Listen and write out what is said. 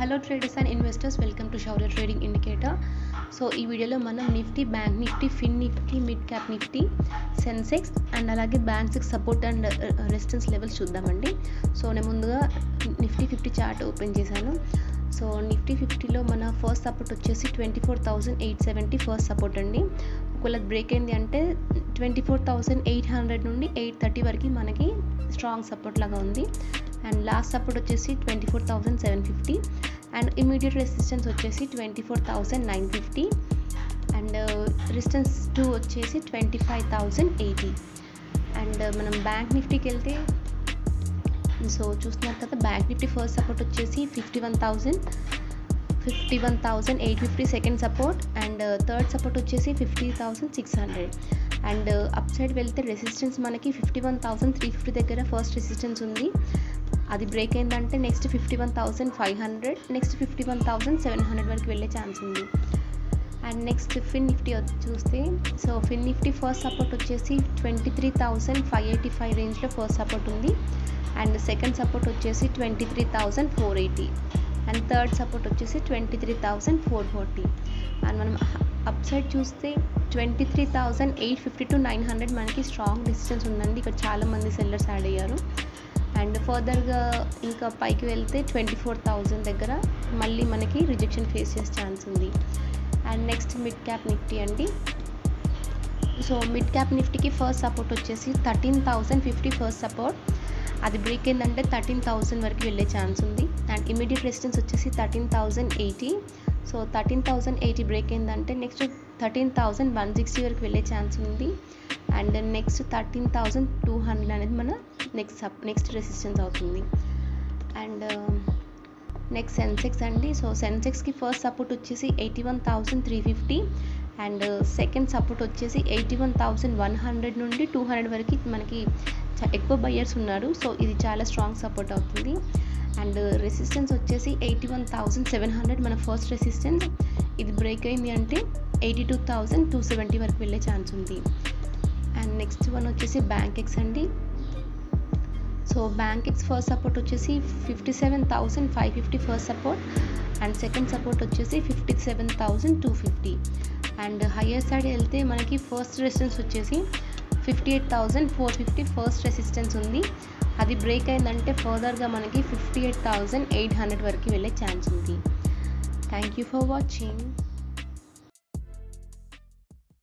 Hello traders and investors, welcome to Shaurya trading indicator. So ఈ వీడియోలో మనం Nifty, bank Nifty, fin Nifty, mid cap Nifty, Sensex and అలాగే బ్యాంక్స్కి సపోర్ట్ అండ్ రెసిస్టెన్స్ లెవెల్స్ చూద్దామండి. సో నేను ముందుగా నిఫ్టీ 50 చార్ట్ ఓపెన్ చేశాను. సో నిఫ్టీ 50లో మన ఫస్ట్ సపోర్ట్ వచ్చేసి 24,870 ఫస్ట్ సపోర్ట్ అండి. ఒకవేళ బ్రేక్ అయింది అంటే 24,800 నుండి 830 వరకు మనకి స్ట్రాంగ్ సపోర్ట్ లాగా ఉంది. అండ్ లాస్ట్ సపోర్ట్ వచ్చేసి 24,750 అండ్ ఇమీడియట్ రెసిస్టెన్స్ వచ్చేసి 24,950 అండ్ రెసిస్టెన్స్ 2 వచ్చేసి 25,080. అండ్ మనం బ్యాంక్ నిఫ్టీకి వెళ్తే సో చూస్తున్నారు కదా, బ్యాంక్ నిఫ్టీ ఫస్ట్ సపోర్ట్ వచ్చేసి 51,850 second support and third support వచ్చేసి 50,600. అండ్ అప్ సైడ్ వెళ్తే రెసిస్టెన్స్ మనకి 51,350 దగ్గర ఫస్ట్ రెసిస్టెన్స్ ఉంది. అది బ్రేక్ అయిందంటే నెక్స్ట్ 51,500, నెక్స్ట్ 51,700 వరకు వెళ్ళే ఛాన్స్ ఉంది. అండ్ నెక్స్ట్ ఫిన్ నిఫ్టీ చూస్తే సో ఫిన్ నిఫ్టీ ఫస్ట్ సపోర్ట్ వచ్చేసి 23,585 రేంజ్లో ఫస్ట్ సపోర్ట్ ఉంది. అండ్ సెకండ్ సపోర్ట్ వచ్చేసి 23,480 అండ్ థర్డ్ సపోర్ట్ వచ్చేసి 23,440. అండ్ మనం అప్ సైడ్ చూస్తే 23,850 to 900 మనకి స్ట్రాంగ్ రెసిస్టెన్స్ ఉందండి. ఇక్కడ చాలామంది సెల్లర్స్ యాడ్ అయ్యారు. అండ్ ఫర్దర్గా ఇంకా పైకి వెళ్తే 24,000 దగ్గర మళ్ళీ మనకి రిజెక్షన్ ఫేస్ చేసే ఛాన్స్ ఉంది. And next mid cap Nifty అండి. సో మిడ్ క్యాప్ నిఫ్టీకి ఫస్ట్ సపోర్ట్ వచ్చేసి 13,050 ఫస్ట్ సపోర్ట్. అది బ్రేక్ అయిందంటే 13,000 వరకు వెళ్ళే ఛాన్స్ ఉంది. అండ్ ఇమీడియట్ రెసిస్టెన్స్ వచ్చేసి 13,080. సో 13,080 బ్రేక్ అయిందంటే నెక్స్ట్ 13,160 వరకు వెళ్ళే ఛాన్స్ ఉంది. అండ్ నెక్స్ట్ 13,200 అనేది మన నెక్స్ట్ రెసిస్టెన్స్ అవుతుంది. అండ్ నెక్స్ట్ సెన్సెక్స్ అండి. సో సెన్సెక్స్కి ఫస్ట్ సపోర్ట్ వచ్చేసి 81,350 అండ్ సెకండ్ సపోర్ట్ వచ్చేసి 81,100 నుండి 200 వరకు మనకి ఎక్కువ బయ్యర్స్ ఉన్నారు. సో ఇది చాలా స్ట్రాంగ్ సపోర్ట్ అవుతుంది. అండ్ రెసిస్టెన్స్ వచ్చేసి 81,700 మన ఫస్ట్ రెసిస్టెన్స్. ఇది బ్రేక్ అయింది అంటే 82,270 వరకు వెళ్ళే ఛాన్స్ ఉంది. అండ్ నెక్స్ట్ వన్ వచ్చేసి బ్యాంక్ ఎక్స్ అండి. So bank X first support వచ్చేసి 57,550 first support and second support వచ్చేసి 57,250. అండ్ హయ్యర్ సైడ్ వెళ్తే మనకి ఫస్ట్ రెసిస్టెన్స్ వచ్చేసి 58,450 ఫస్ట్ రెసిస్టెన్స్ ఉంది. అది బ్రేక్ అయిందంటే ఫర్దర్గా మనకి 58,800 వరకు వెళ్ళే ఛాన్స్ ఉంది. Thank you for watching.